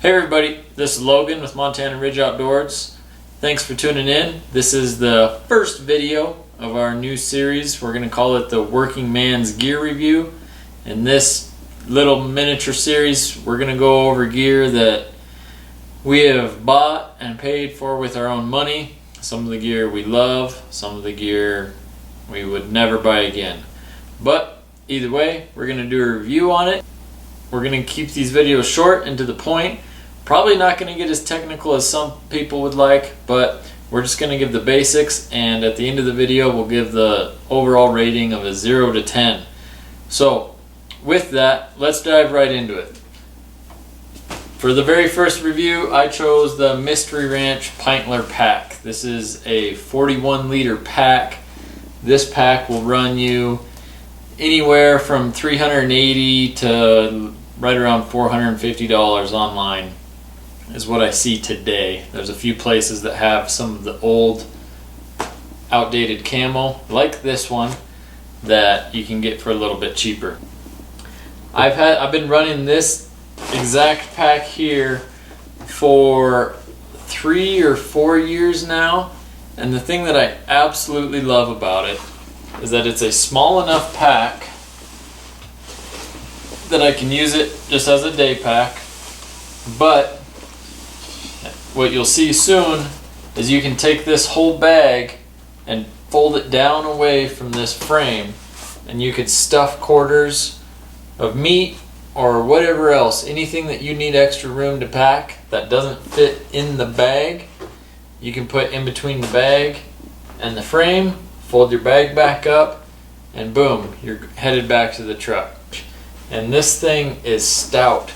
Hey everybody, this is Logan with Montana Ridge Outdoors. Thanks for tuning in. This is the first video of our new series. We're going to call it the Working Man's Gear Review. In this little miniature series, we're going to go over gear that we have bought and paid for with our own money. Some of the gear we love, some of the gear we would never buy again. But either way, we're going to do a review on it. We're going to keep these videos short and to the point. Probably not going to get as technical as some people would like, but we're just going to give the basics, and at the end of the video we'll give the overall rating of a 0 to 10. So with that, let's dive right into it. For the very first review, I chose the Mystery Ranch Pintler pack. This is a 41 liter pack. This pack will run you anywhere from $380 to right around $450 online is what I see today. There's a few places that have some of the old outdated camo like this one that you can get for a little bit cheaper. I've been running this exact pack here for 3 or 4 years now, and the thing that I absolutely love about it is that it's a small enough pack that I can use it just as a day pack, but what you'll see soon is you can take this whole bag and fold it down away from this frame, and you could stuff quarters of meat or whatever else, anything that you need extra room to pack that doesn't fit in the bag, you can put in between the bag and the frame, fold your bag back up, and boom, you're headed back to the truck. And this thing is stout.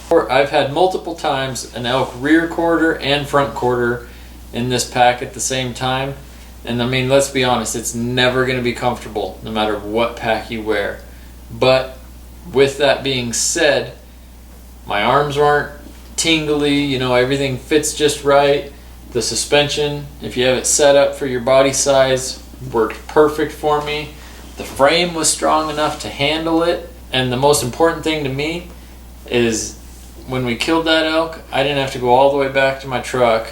I've had multiple times an elk rear quarter and front quarter in this pack at the same time, and I mean, let's be honest, it's never going to be comfortable no matter what pack you wear. But with that being said, my arms aren't tingly, you know, everything fits just right. The suspension, if you have it set up for your body size, worked perfect for me. The frame was strong enough to handle it, and the most important thing to me is when we killed that elk, I didn't have to go all the way back to my truck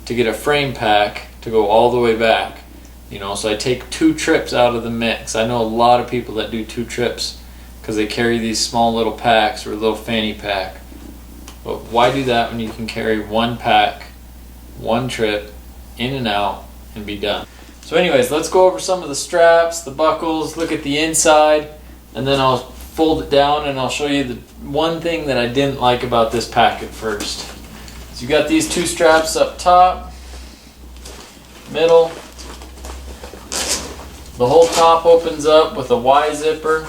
to get a frame pack to go all the way back. You know, so I take 2 trips out of the mix. I know a lot of people that do 2 trips because they carry these small little packs or a little fanny pack. But why do that when you can carry 1 pack, 1 trip, in and out, and be done? So anyways, let's go over some of the straps, the buckles, look at the inside, and then I'll fold it down and I'll show you the one thing that I didn't like about this pack at first. So you got these 2 straps up top, middle. The whole top opens up with a Y zipper,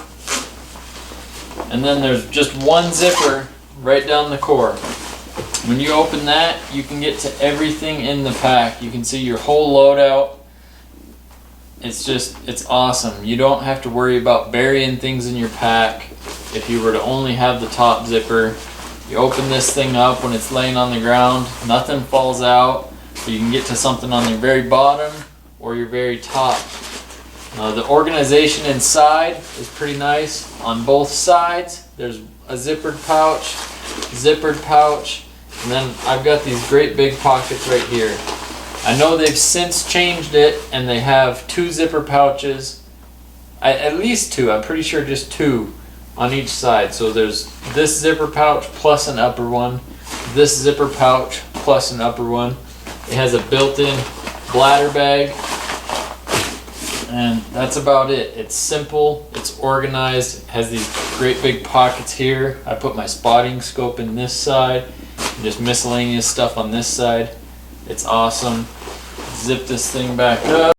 and then there's just 1 zipper right down the core. When you open that, you can get to everything in the pack. You can see your whole loadout. It's awesome. You don't have to worry about burying things in your pack. If you were to only have the top zipper, you open this thing up when it's laying on the ground, nothing falls out, so you can get to something on your very bottom or your very top. The organization inside is pretty nice. On both sides, there's a zippered pouch, and then I've got these great big pockets right here. I know they've since changed it and they have 2 zipper pouches, at least 2, I'm pretty sure just 2 on each side. So there's this zipper pouch plus an upper one, this zipper pouch plus an upper one. It has a built-in bladder bag, and that's about it. It's simple, it's organized, it has these great big pockets here. I put my spotting scope in this side, and just miscellaneous stuff on this side. It's awesome. Zip this thing back up.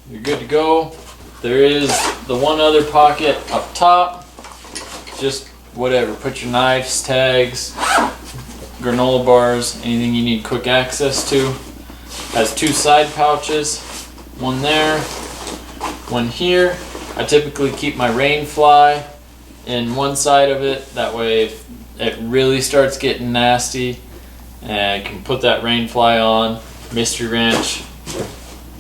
You're good to go. There is the one other pocket up top. Just whatever. Put your knives, tags, granola bars, anything you need quick access to. Has 2 side pouches. One there, one here. I typically keep my rain fly in one side of it. That way if it really starts getting nasty, and I can put that rain fly on. Mystery Ranch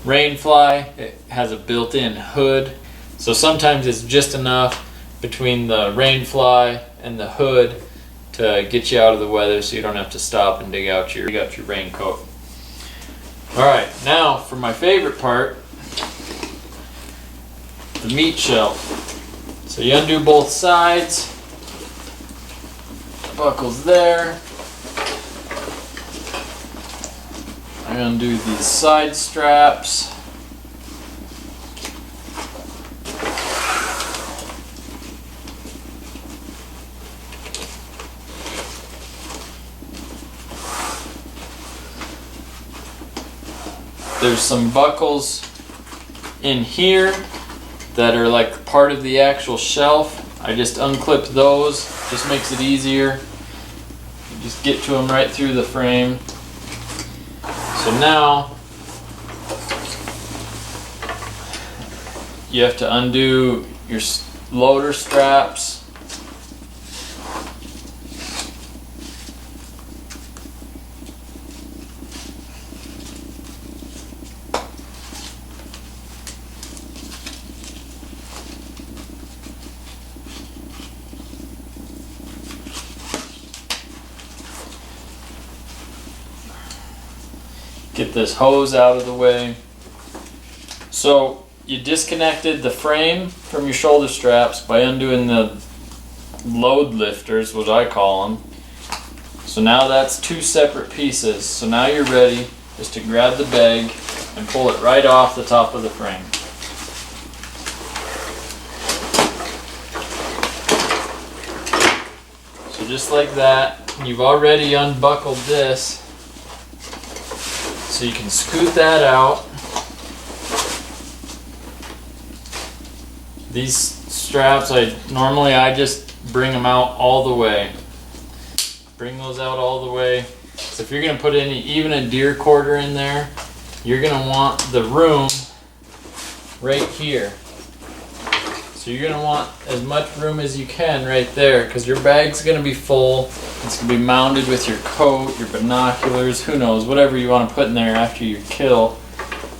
rain fly, it has a built-in hood, so sometimes it's just enough between the rain fly and the hood to get you out of the weather so you don't have to stop and dig out your raincoat. Alright, now for my favorite part, the meat shelf. So you undo both sides, the buckle's there. I undo these side straps. There's some buckles in here that are like part of the actual shelf. I just unclip those, just makes it easier. You just get to them right through the frame. So now you have to undo your loader straps. Get this hose out of the way. So you disconnected the frame from your shoulder straps by undoing the load lifters, what I call them. So now that's two separate pieces. So now you're ready just to grab the bag and pull it right off the top of the frame. So just like that, you've already unbuckled this. So you can scoot that out. These straps, I just bring them out all the way. Bring those out all the way. So if you're gonna put even a deer quarter in there, you're gonna want the room right here. So you're gonna want as much room as you can right there, because your bag's gonna be full. It's gonna be mounted with your coat, your binoculars, who knows, whatever you want to put in there after you kill.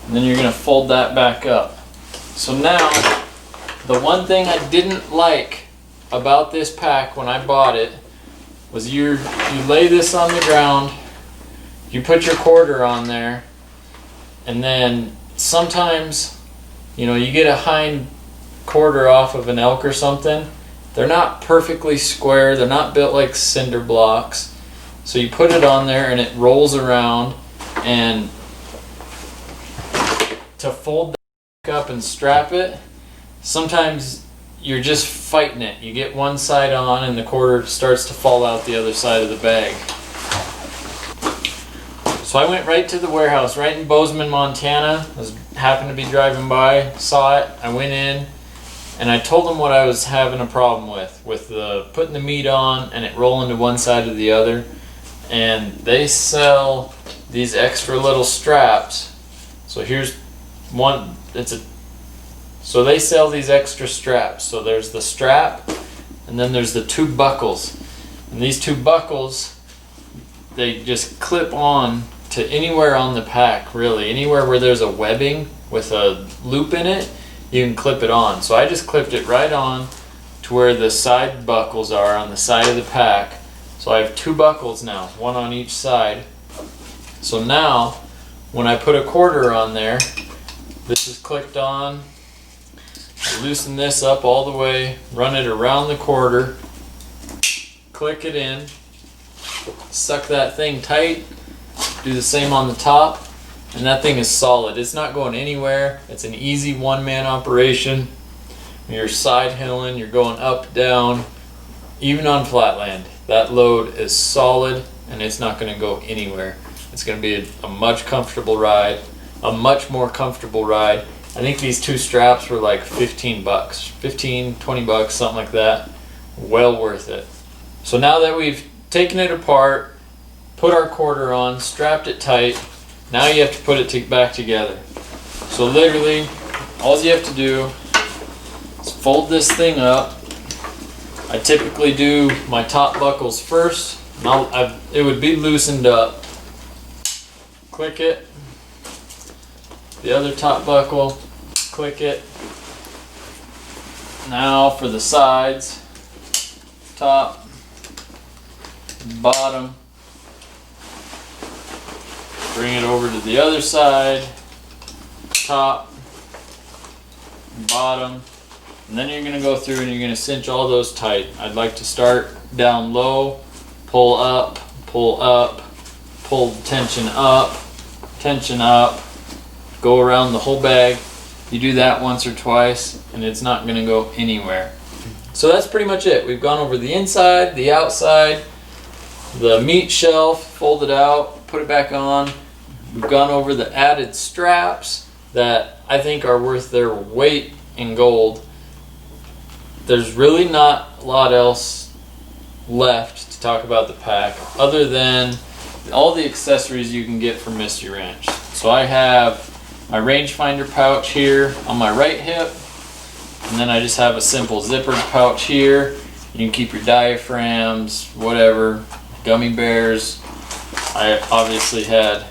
And then you're gonna fold that back up. So now, the one thing I didn't like about this pack when I bought it was you lay this on the ground, you put your quarter on there, and then sometimes, you get a hind quarter off of an elk or something. They're not perfectly square, they're not built like cinder blocks. So you put it on there and it rolls around, and to fold that up and strap it, sometimes you're just fighting it. You get one side on and the quarter starts to fall out the other side of the bag. So I went right to the warehouse, right in Bozeman, Montana. Happened to be driving by, saw it, I went in, and I told them what I was having a problem with the putting the meat on and it rolling to one side or the other. And they sell these extra little straps. So here's one, so they sell these extra straps. So there's the strap and then there's the two buckles. And these two buckles, they just clip on to anywhere on the pack, really. Anywhere where there's a webbing with a loop in it, you can clip it on. So I just clipped it right on to where the side buckles are on the side of the pack. So I have two buckles now, one on each side. So now, when I put a quarter on there, this is clicked on. I loosen this up all the way, run it around the quarter, click it in, suck that thing tight, do the same on the top. And that thing is solid. It's not going anywhere. It's an easy one-man operation. You're side hilling, you're going up, down, even on flatland. That load is solid and it's not going to go anywhere. It's going to be a much comfortable ride, a much more comfortable ride. I think these two straps were like 15 bucks, 15, 20 bucks, something like that. Well worth it. So now that we've taken it apart, put our quarter on, strapped it tight, now you have to put it back together. So literally, all you have to do is fold this thing up. I typically do my top buckles first. It would be loosened up. Click it. The other top buckle, click it. Now for the sides, top, bottom, bring it over to the other side, top, bottom, and then you're going to go through and you're going to cinch all those tight. I'd like to start down low, pull up, pull tension up, go around the whole bag. You do that once or twice and it's not going to go anywhere. So that's pretty much it. We've gone over the inside, the outside, the meat shelf, fold it out, put it back on. We've gone over the added straps that I think are worth their weight in gold. There's really not a lot else left to talk about the pack other than all the accessories you can get from Mystery Ranch. So I have my rangefinder pouch here on my right hip, and then I just have a simple zippered pouch here. You can keep your diaphragms, whatever, gummy bears. I obviously had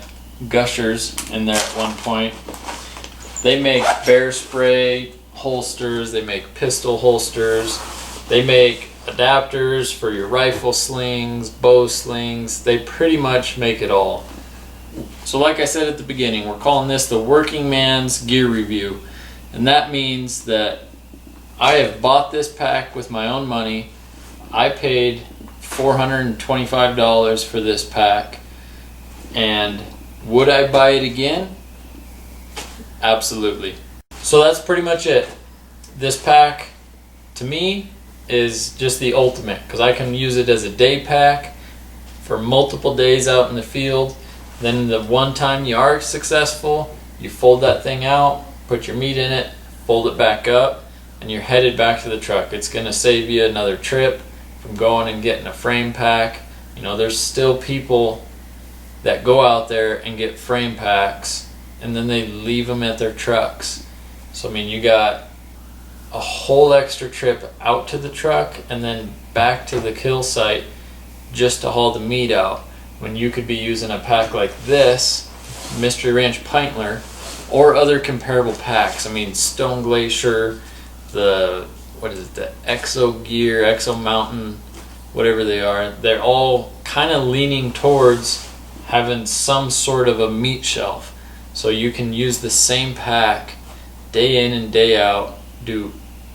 gushers in there at one point. They make bear spray holsters, they make pistol holsters, they make adapters for your rifle slings, bow slings. They pretty much make it all. So like I said at the beginning, we're calling this the working man's gear review, and that means that I have bought this pack with my own money. I paid $425 for this pack, and would I buy it again? Absolutely. So that's pretty much it. This pack to me is just the ultimate because I can use it as a day pack for multiple days out in the field. Then the one time you are successful, you fold that thing out, put your meat in it, fold it back up, and you're headed back to the truck. It's going to save you another trip from going and getting a frame pack. You know, there's still people that go out there and get frame packs and then they leave them at their trucks. So I mean, you got a whole extra trip out to the truck and then back to the kill site just to haul the meat out, when you could be using a pack like this, Mystery Ranch Pintler, or other comparable packs. I mean, Stone Glacier, the Exo Gear, Exo Mountain, whatever they are, they're all kind of leaning towards having some sort of a meat shelf. So you can use the same pack day in and day out, do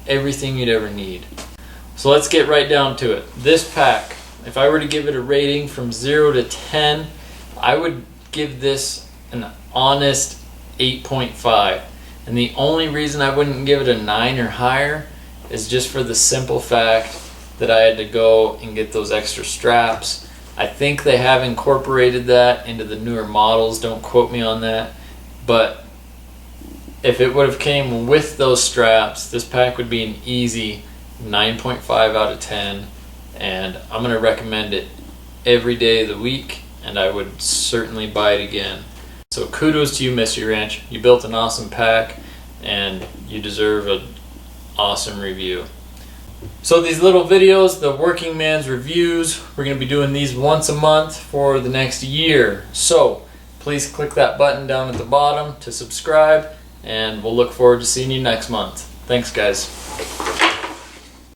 everything you'd ever need. So let's get right down to it. This pack, if I were to give it a rating from 0 to 10, I would give this an honest 8.5. And the only reason I wouldn't give it a 9 or higher is just for the simple fact that I had to go and get those extra straps. I think they have incorporated that into the newer models, don't quote me on that, but if it would have came with those straps, this pack would be an easy 9.5 out of 10, and I'm going to recommend it every day of the week, and I would certainly buy it again. So kudos to you, Mystery Ranch. You built an awesome pack, and you deserve an awesome review. So these little videos, the working man's reviews, we're going to be doing these once a month for the next year. So please click that button down at the bottom to subscribe, and we'll look forward to seeing you next month. Thanks, guys.